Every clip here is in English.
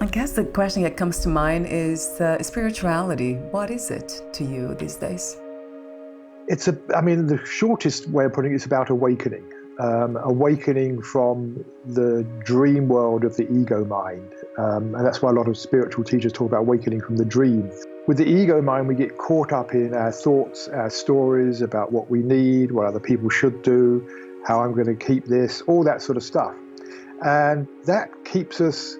I guess the question that comes to mind is spirituality. What is it to you these days? The shortest way of putting it is about awakening. Awakening from the dream world of the ego mind. And that's why a lot of spiritual teachers talk about awakening from the dream. With the ego mind, we get caught up in our thoughts, our stories about what we need, what other people should do, how I'm going to keep this, all that sort of stuff. And that keeps us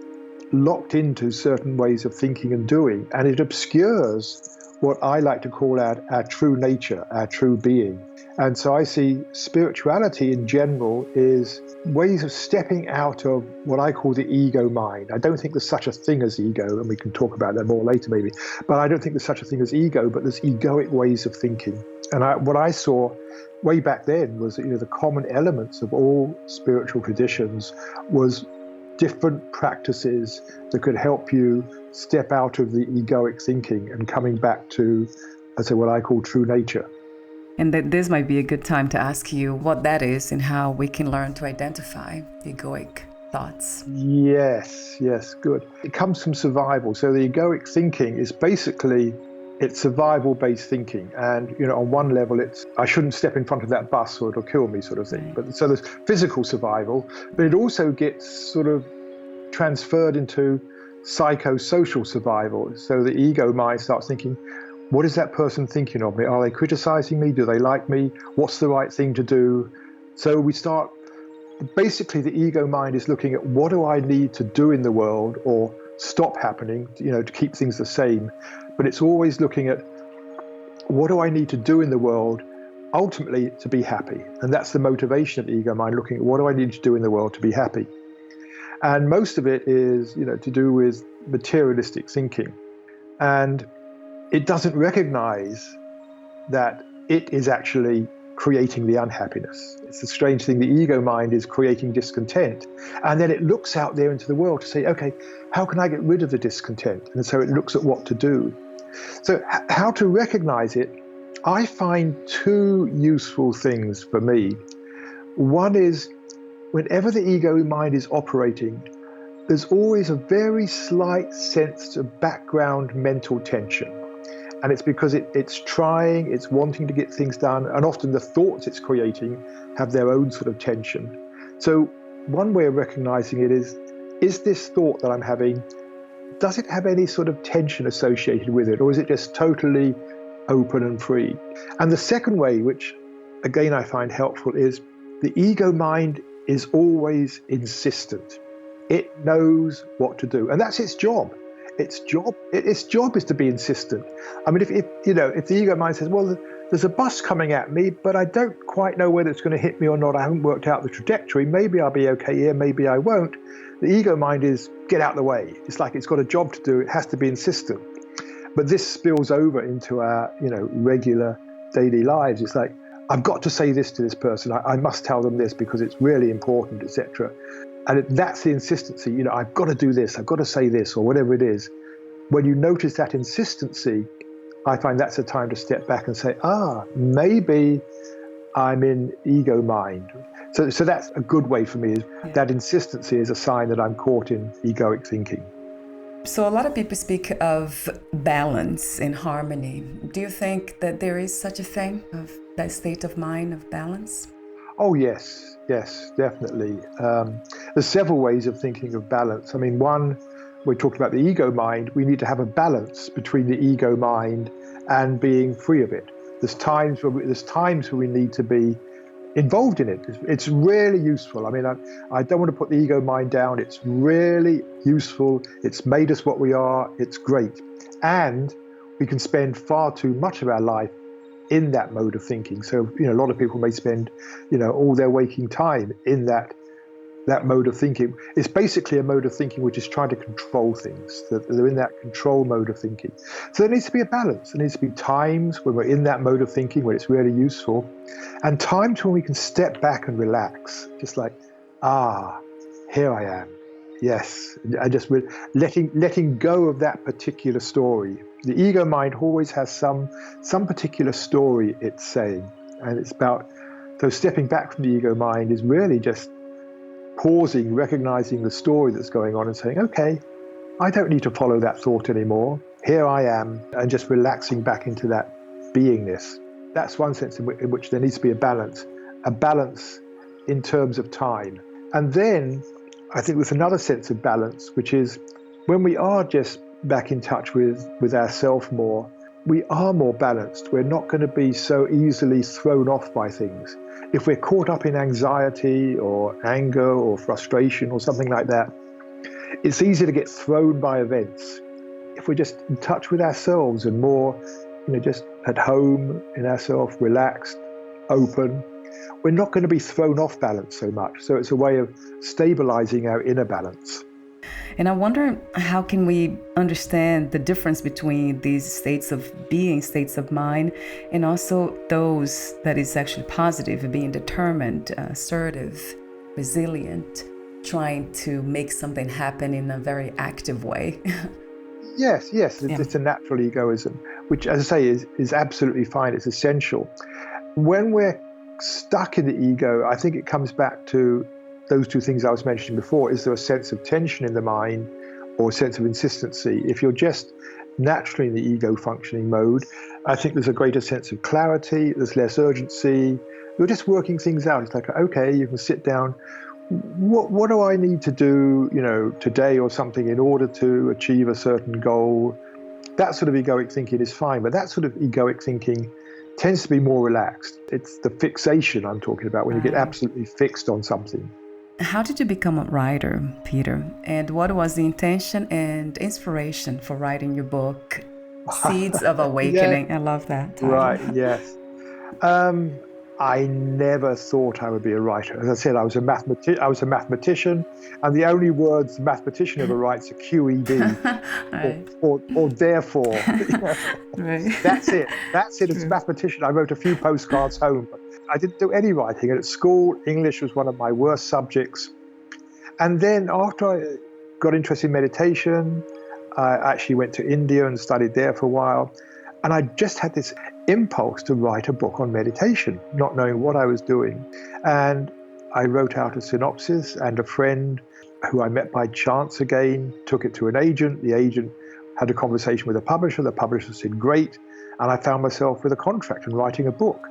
locked into certain ways of thinking and doing, and it obscures what I like to call our true nature, our true being. And so I see spirituality in general is ways of stepping out of what I call the ego mind. I don't think there's such a thing as ego, and we can talk about that more later maybe, but I don't think there's such a thing as ego, but there's egoic ways of thinking. And what I saw way back then was that, the common elements of all spiritual traditions was different practices that could help you step out of the egoic thinking and coming back to, what I call true nature. And that this might be a good time to ask you what that is and how we can learn to identify egoic thoughts. Yes, good. It comes from survival. So the egoic thinking is basically, it's survival-based thinking. And, on one level, it's, I shouldn't step in front of that bus or it'll kill me sort of thing. Right. But so there's physical survival, but it also gets sort of transferred into psychosocial survival. So the ego mind starts thinking, what is that person thinking of me? Are they criticizing me? Do they like me? What's the right thing to do? So we start, basically the ego mind is looking at what do I need to do in the world or stop happening, to keep things the same. But it's always looking at what do I need to do in the world ultimately to be happy. And that's the motivation of the ego mind, looking at what do I need to do in the world to be happy. And most of it is, to do with materialistic thinking. And it doesn't recognize that it is actually creating the unhappiness. It's a strange thing. The ego mind is creating discontent. And then it looks out there into the world to say, okay, how can I get rid of the discontent? And so it looks at what to do. So how to recognize it, I find two useful things for me. One is, whenever the ego mind is operating, there's always a very slight sense of background mental tension. And it's because it's trying, it's wanting to get things done, and often the thoughts it's creating have their own sort of tension. So one way of recognizing it is this thought that I'm having, does it have any sort of tension associated with it, or is it just totally open and free? And the second way, which again I find helpful, is the ego mind is always insistent. It knows what to do, and that's its job. Its job is to be insistent. I mean, if the ego mind says, well, there's a bus coming at me, but I don't quite know whether it's going to hit me or not. I haven't worked out the trajectory. Maybe I'll be okay here, maybe I won't. The ego mind is, get out of the way. It's like it's got a job to do. It has to be insistent. But this spills over into our, regular daily lives. It's like, I've got to say this to this person. I must tell them this because it's really important, etc. And that's the insistency. I've got to do this. I've got to say this, or whatever it is. When you notice that insistency, I find that's a time to step back and say, maybe I'm in ego mind. So that's a good way for me. That insistency is a sign that I'm caught in egoic thinking. So a lot of people speak of balance and harmony. Do you think that there is such a thing, of that state of mind of balance? Oh, yes, definitely. There's several ways of thinking of balance. I mean, one, we talked about the ego mind. We need to have a balance between the ego mind and being free of it. There's times where we need to be involved in it. It's really useful. I mean, I don't want to put the ego mind down. It's really useful. It's made us what we are. It's great. And we can spend far too much of our life in that mode of thinking. So, a lot of people may spend, all their waking time in that mode of thinking. It's basically a mode of thinking which is trying to control things. They're in that control mode of thinking. So there needs to be a balance. There needs to be times when we're in that mode of thinking where it's really useful, and times when we can step back and relax, just like, here I am. Yes, I just letting go of that particular story. The ego mind always has some particular story it's saying, and it's about, so stepping back from the ego mind is really just pausing, recognizing the story that's going on and saying, okay, I don't need to follow that thought anymore. Here I am, and just relaxing back into that beingness. That's one sense in which there needs to be a balance in terms of time. And then I think there's another sense of balance, which is when we are just back in touch with ourselves more, we are more balanced. We're not going to be so easily thrown off by things. If we're caught up in anxiety or anger or frustration or something like that, it's easy to get thrown by events. If we're just in touch with ourselves and more, just at home in ourselves, relaxed, open, we're not going to be thrown off balance so much. So it's a way of stabilizing our inner balance. And I wonder, how can we understand the difference between these states of being, states of mind, and also those that is actually positive, being determined, assertive, resilient, trying to make something happen in a very active way? Yes, it's a natural egoism, which, as I say, is absolutely fine. It's essential. When we're stuck in the ego, I think it comes back to those two things I was mentioning before. Is there a sense of tension in the mind or a sense of insistency? If you're just naturally in the ego functioning mode, I think there's a greater sense of clarity, there's less urgency. You're just working things out. It's like, okay, you can sit down. What do I need to do, today or something in order to achieve a certain goal? That sort of egoic thinking is fine, but that sort of egoic thinking tends to be more relaxed. It's the fixation I'm talking about, when you get absolutely fixed on something. How did you become a writer, Peter? And what was the intention and inspiration for writing your book, Seeds of Awakening? Yeah. I love that title. Right, yes. I never thought I would be a writer. As I said, I was a mathematician, and the only words a mathematician ever writes are QED, Right. or therefore. Right. That's it. As a mathematician, I wrote a few postcards home. But I didn't do any writing. And at school, English was one of my worst subjects. And then after I got interested in meditation, I actually went to India and studied there for a while. And I just had this impulse to write a book on meditation, not knowing what I was doing. And I wrote out a synopsis, and a friend who I met by chance again took it to an agent. The agent had a conversation with the publisher. The publisher said, great. And I found myself with a contract and writing a book.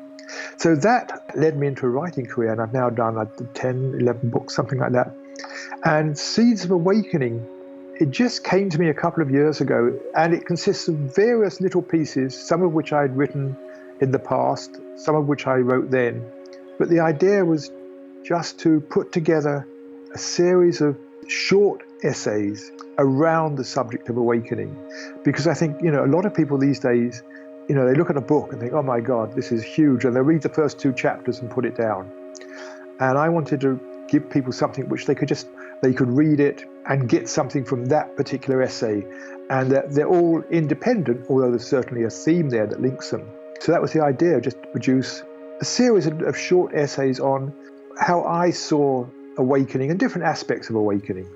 So that led me into a writing career. And I've now done 10, 11 books, something like that. And Seeds of Awakening, it just came to me a couple of years ago, and it consists of various little pieces, some of which I had written in the past, some of which I wrote then. But the idea was just to put together a series of short essays around the subject of awakening. Because I think, a lot of people these days, they look at a book and think, oh my God, this is huge. And they read the first 2 chapters and put it down. And I wanted to give people something which they could read it and get something from that particular essay, and that they're all independent, although there's certainly a theme there that links them. So that was the idea, just to produce a series of short essays on how I saw awakening and different aspects of awakening.